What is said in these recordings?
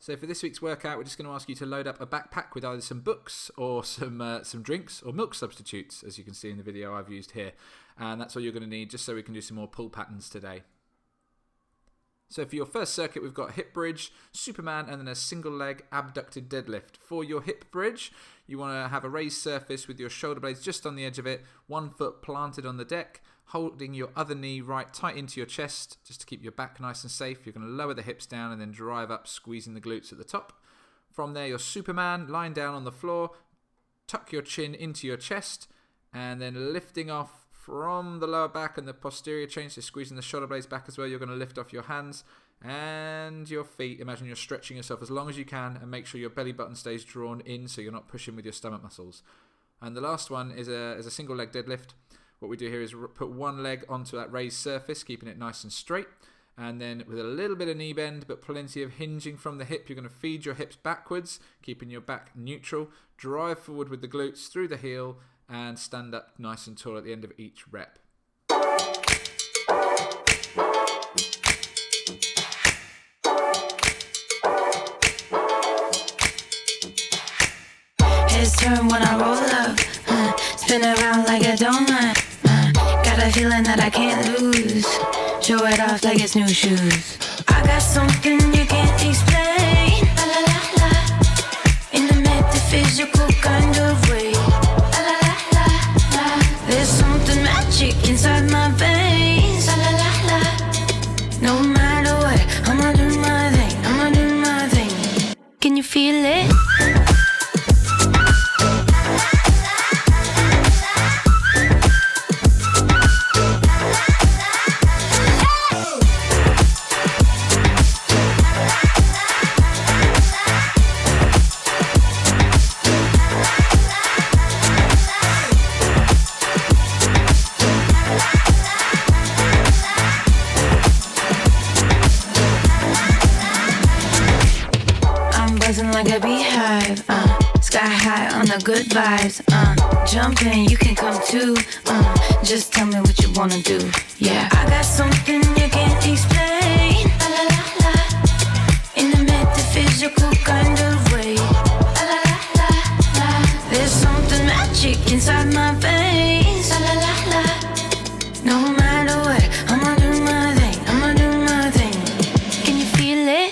So for this week's workout, we're just going to ask you to load up a backpack with either some books or some drinks or milk substitutes, as you can see in the video I've used here. And that's all you're going to need just so we can do some more pull patterns today. So for your first circuit, we've got hip bridge, Superman, and then a single leg abducted deadlift. For your hip bridge, you want to have a raised surface with your shoulder blades just on the edge of it, 1 foot planted on the deck, holding your other knee right tight into your chest just to keep your back nice and safe. You're going to lower the hips down and then drive up, squeezing the glutes at the top. From there, your Superman, lying down on the floor, tuck your chin into your chest, and then lifting off from the lower back and the posterior chain, so squeezing the shoulder blades back as well. You're going to lift off your hands and your feet. Imagine you're stretching yourself as long as you can and make sure your belly button stays drawn in so you're not pushing with your stomach muscles. And the last one is a single leg deadlift. What we do here is put one leg onto that raised surface, keeping it nice and straight. And then with a little bit of knee bend, but plenty of hinging from the hip, you're going to feed your hips backwards, keeping your back neutral. Drive forward with the glutes through the heel and stand up nice and tall at the end of each rep. His turn when I roll up, spin around like a donut. Got a feeling that I can't lose. Show it off like it's new shoes. I got something you can't explain. La la la la. In the metaphysical kind of way. La la la la la. There's something magic inside my veins. La la la la. No matter what, I'ma do my thing. I'ma do my thing. Can you feel it? Like a beehive, sky high on the good vibes, jump in, you can come too, just tell me what you wanna do, yeah. I got something you can't explain, la la la la, in the metaphysical kind of way, la la la la la. There's something magic inside my veins, la la la la. No matter what, I'ma do my thing, I'ma do my thing. Can you feel it?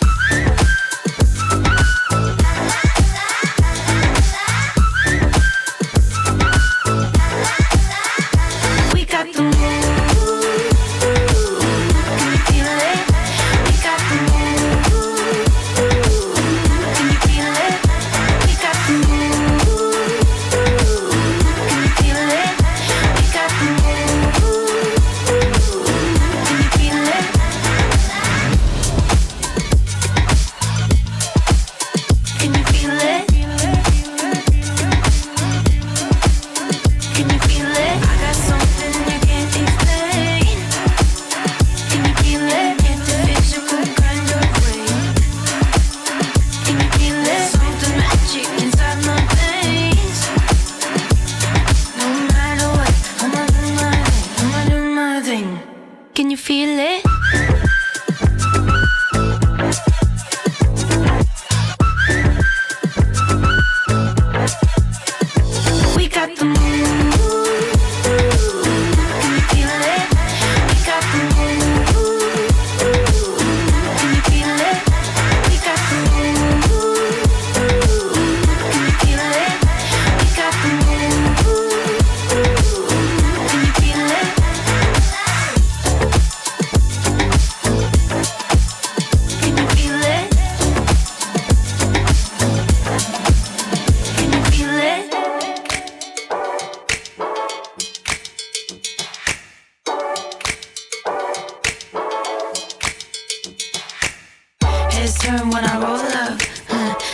His turn when I roll up,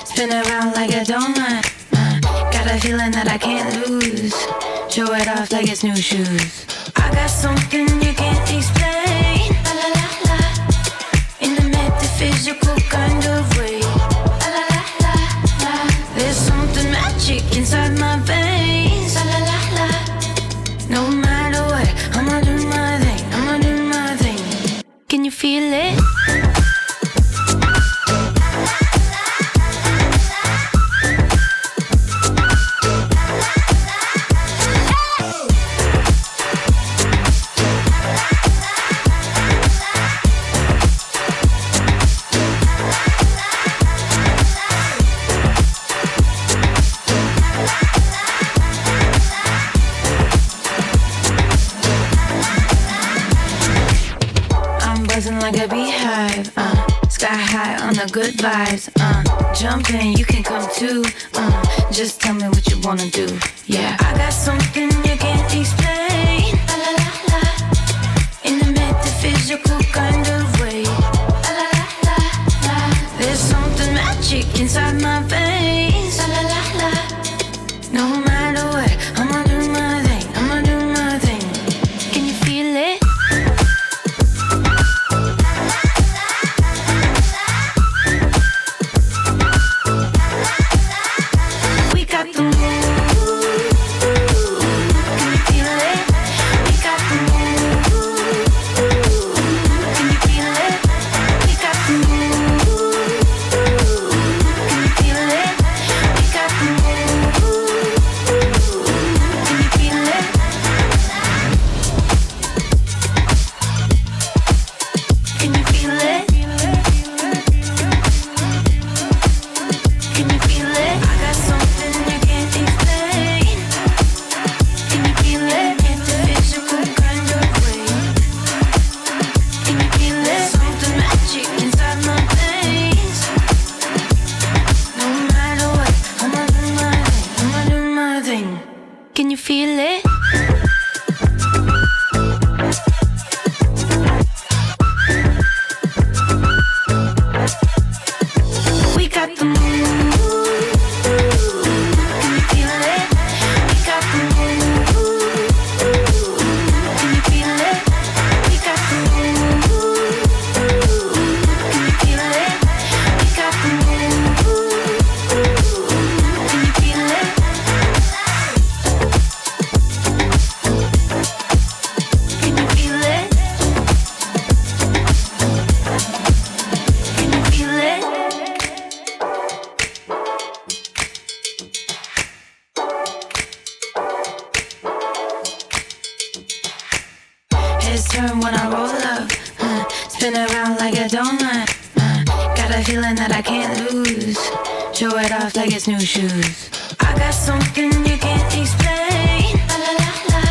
spin around like a donut. Got a feeling that I can't lose. Show it off like it's new shoes. I got something you can't explain. La la la la. In the metaphysical kind of way. La la la la la. There's something magic inside my veins. La la la la. No matter what, I'ma do my thing. I'ma do my thing. Can you feel it? the good vibes. Jump in, you can come too. Just tell me what you wanna do. Yeah, I got something you can't explain. La la la la. In the metaphysical kind of way. La la la la la. There's something magic inside my veins. La la la la. No matter what, I'ma do my thing. I'ma do my thing. Can you feel it? We got the move. Can you feel it? We got the move. Can you feel it? We got the move. Can you feel it? We got the move. Can you feel it? Can you feel it? Can you feel it? I got something you can't explain. Can you feel it? In the physical kind of way. Can you feel it? Something magic inside my veins. No matter what, I'ma do my thing. I'ma do my thing. Can you feel it? We got the move. Can you feel it? We got the move. Can you feel it? We got the move. Can you feel it? We got the move. Can you feel it? Can you feel it? Can you feel it? Heads turn when I roll up, spin around like a donut. Got a feeling that I can't lose. Show it off like it's new shoes. I got something you can't explain. La la la la.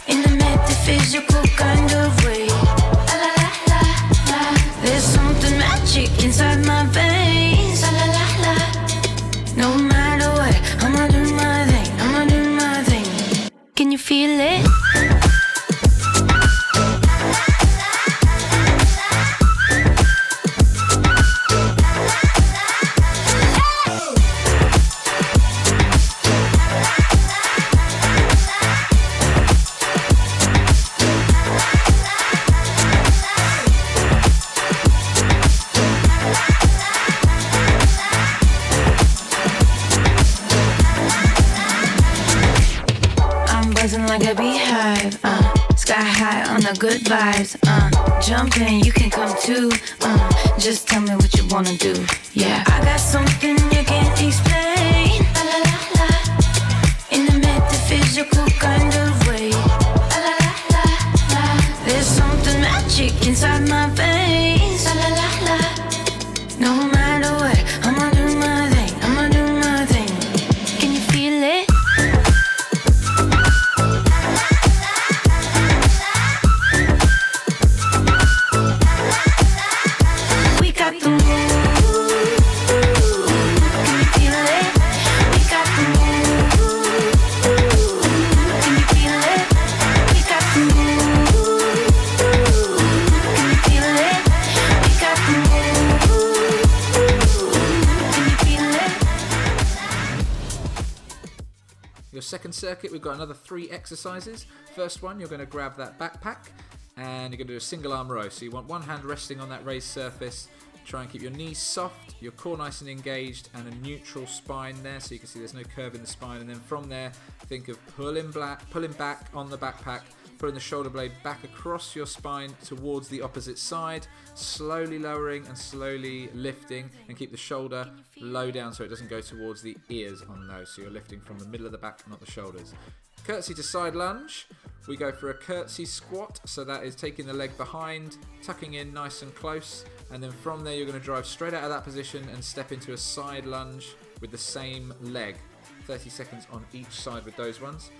In the metaphysical kind of way. La la la la la. There's something magic inside my veins. La la la la. No matter what, I'ma do my thing. I'ma do my thing. Can you feel it? I'm buzzing like a beehive, sky high on the good vibes, jump in, you can come too, just tell me what you wanna do, yeah. I got something you can't explain, la la la la, in the metaphysical kind of way, la la la la la. There's something magic inside my veins, la la la la. No matter what, I'ma do my thing, I'ma do my thing. Can you feel it? We got the move. Can you feel it? We got the move. Can you feel it? We got the move. Can you feel it? We got the move. Can you feel it? Your second circuit, we've got another 3 exercises. First one, you're going to grab that backpack and you're going to do a single arm row. So you want one hand resting on that raised surface. Try and keep your knees soft, your core nice and engaged, and a neutral spine there, so you can see there's no curve in the spine. And then from there, think of pulling back on the backpack, pulling the shoulder blade back across your spine towards the opposite side, slowly lowering and slowly lifting, and keep the shoulder low down so it doesn't go towards the ears on those. So you're lifting from the middle of the back, not the shoulders. Curtsy to side lunge. We go for a curtsy squat, so that is taking the leg behind, tucking in nice and close, and then from there you're going to drive straight out of that position and step into a side lunge with the same leg. 30 seconds on each side with those ones.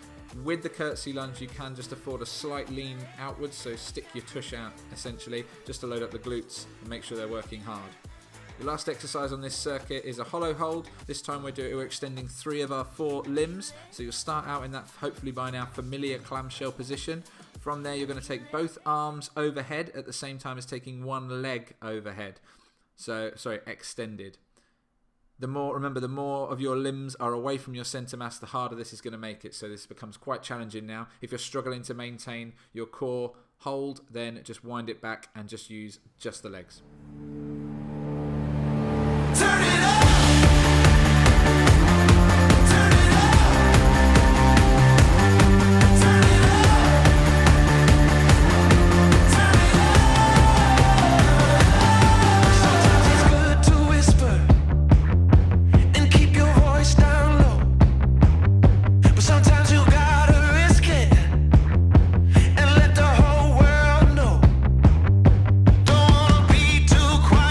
With the curtsy lunge, you can just afford a slight lean outwards, so stick your tush out essentially, just to load up the glutes and make sure they're working hard. The last exercise on this circuit is a hollow hold. This time we're extending 3 of our 4 limbs. So you'll start out in that, hopefully by now, familiar clamshell position. From there, you're going to take both arms overhead at the same time as taking one leg overhead. So, sorry, extended. The more of your limbs are away from your center mass, the harder this is going to make it. So this becomes quite challenging now. If you're struggling to maintain your core hold, then just wind it back and just use just the legs. Turn it up! Quiet.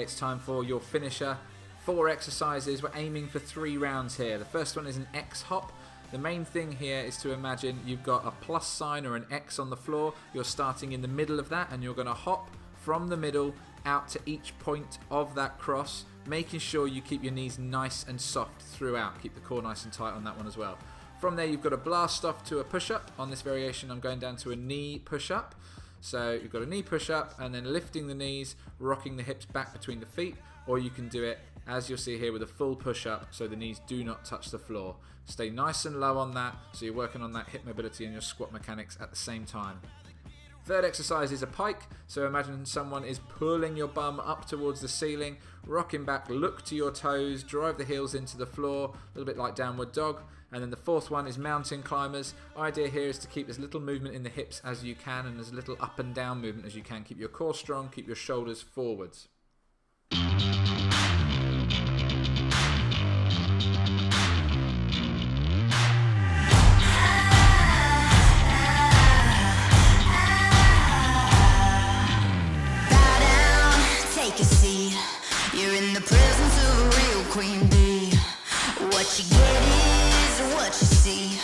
it's time for your finisher. 4 exercises. We're aiming for 3 rounds here. The first one is an X hop. The main thing here is to imagine you've got a plus sign or an X on the floor. You're starting in the middle of that and you're going to hop from the middle out to each point of that cross, making sure you keep your knees nice and soft throughout. Keep the core nice and tight on that one as well. From there, you've got to blast off to a push-up. On this variation, I'm going down to a knee push-up. So you've got a knee push-up and then lifting the knees, rocking the hips back between the feet, or you can do it, as you'll see here, with a full push-up so the knees do not touch the floor. Stay nice and low on that, so you're working on that hip mobility and your squat mechanics at the same time. Third exercise is a pike, so imagine someone is pulling your bum up towards the ceiling, rocking back, look to your toes, drive the heels into the floor, a little bit like downward dog. And then the fourth one is mountain climbers. Idea here is to keep as little movement in the hips as you can and as little up and down movement as you can. Keep your core strong, keep your shoulders forwards. Take a seat. You're in the presence of a real queen bee. What you get is what you see.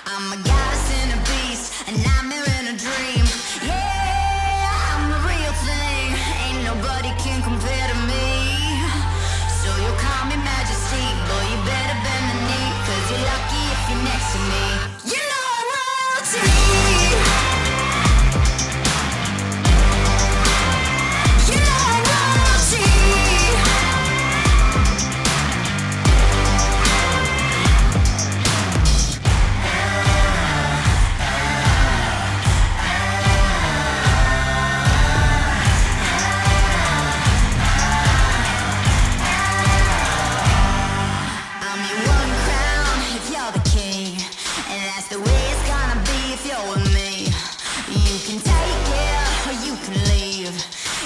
I'm a goddess and a beast, a nightmare and a dream. Yeah, I'm the real thing. Ain't nobody can compare to me. So you'll call me Majesty, boy, you better bend the knee, 'cause you're lucky if you're next to me. You know I'm royalty.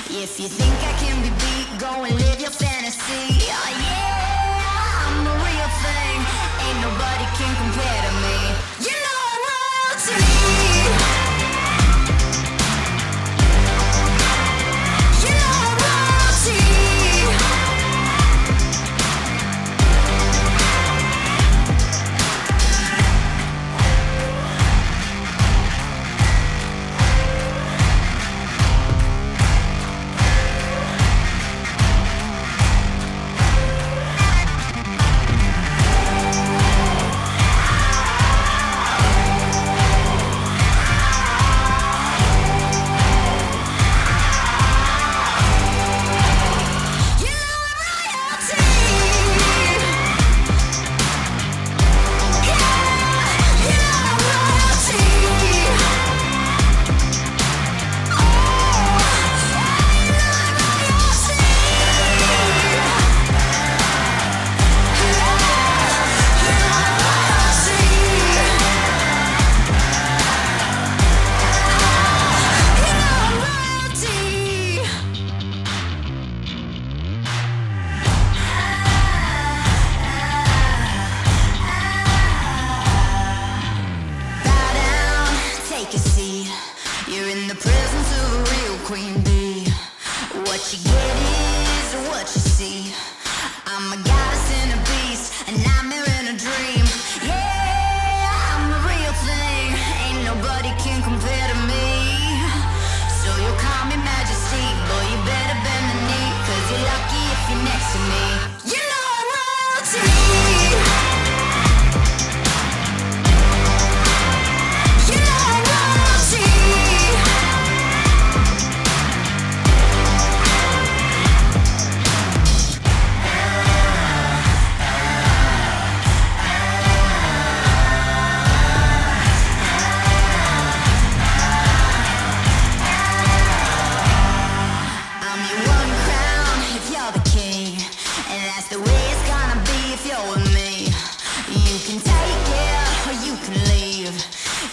If you think I can be beat, go and live your fantasy. Oh yeah, I'm the real thing. Ain't nobody can compare to me. You know I'm royalty. You know I'm royalty.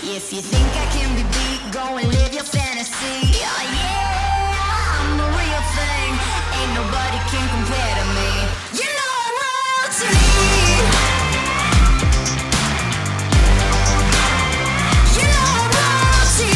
If you think I can be beat, go and live your fantasy. Oh yeah, I'm the real thing. Ain't nobody can compare to me. You know I'm royalty. You know I'm royalty.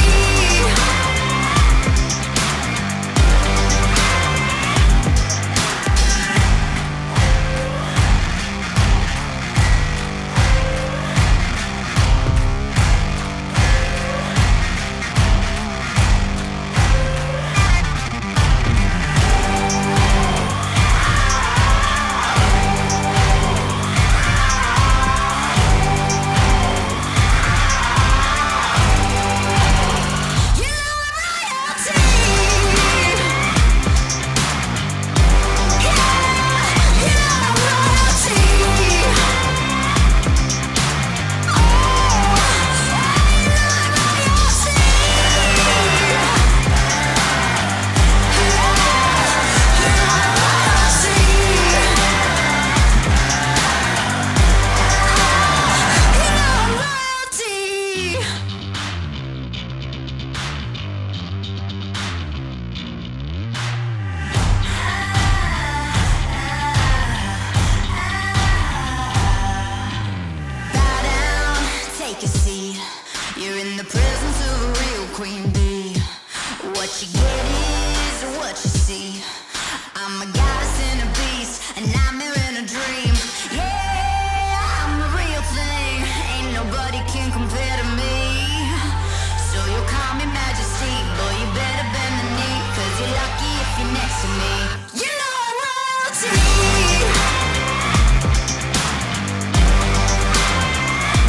to me. You know I'm royalty.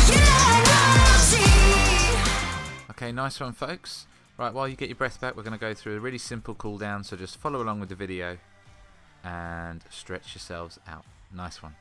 You know I'm royalty. Okay, nice one, folks. Right, while you get your breath back, we're going to go through a really simple cool down, so just follow along with the video and stretch yourselves out. Nice one.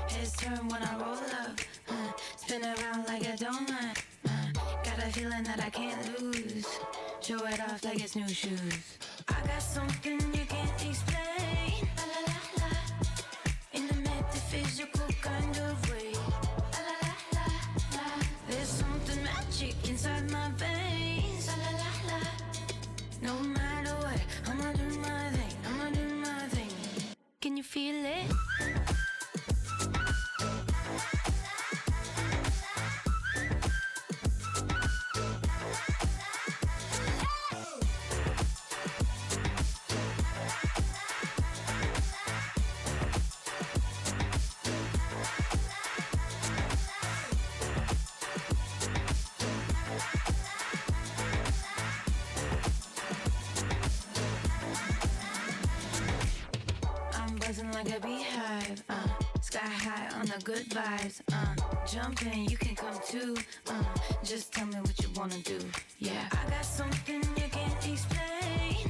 His turn when I roll up, spin around like a donut. Got a feeling that I can't lose. Show it off like it's new shoes. I got something you can't explain. La la la la. In the metaphysical kind of way. La la la la la. There's something magic inside my veins. La la la la. No matter what, I'ma do my thing. I'ma do my thing. Can you feel it? Buzzing like a beehive, sky high on the good vibes, jump in, you can come too, just tell me what you wanna do, yeah. I got something you can't explain,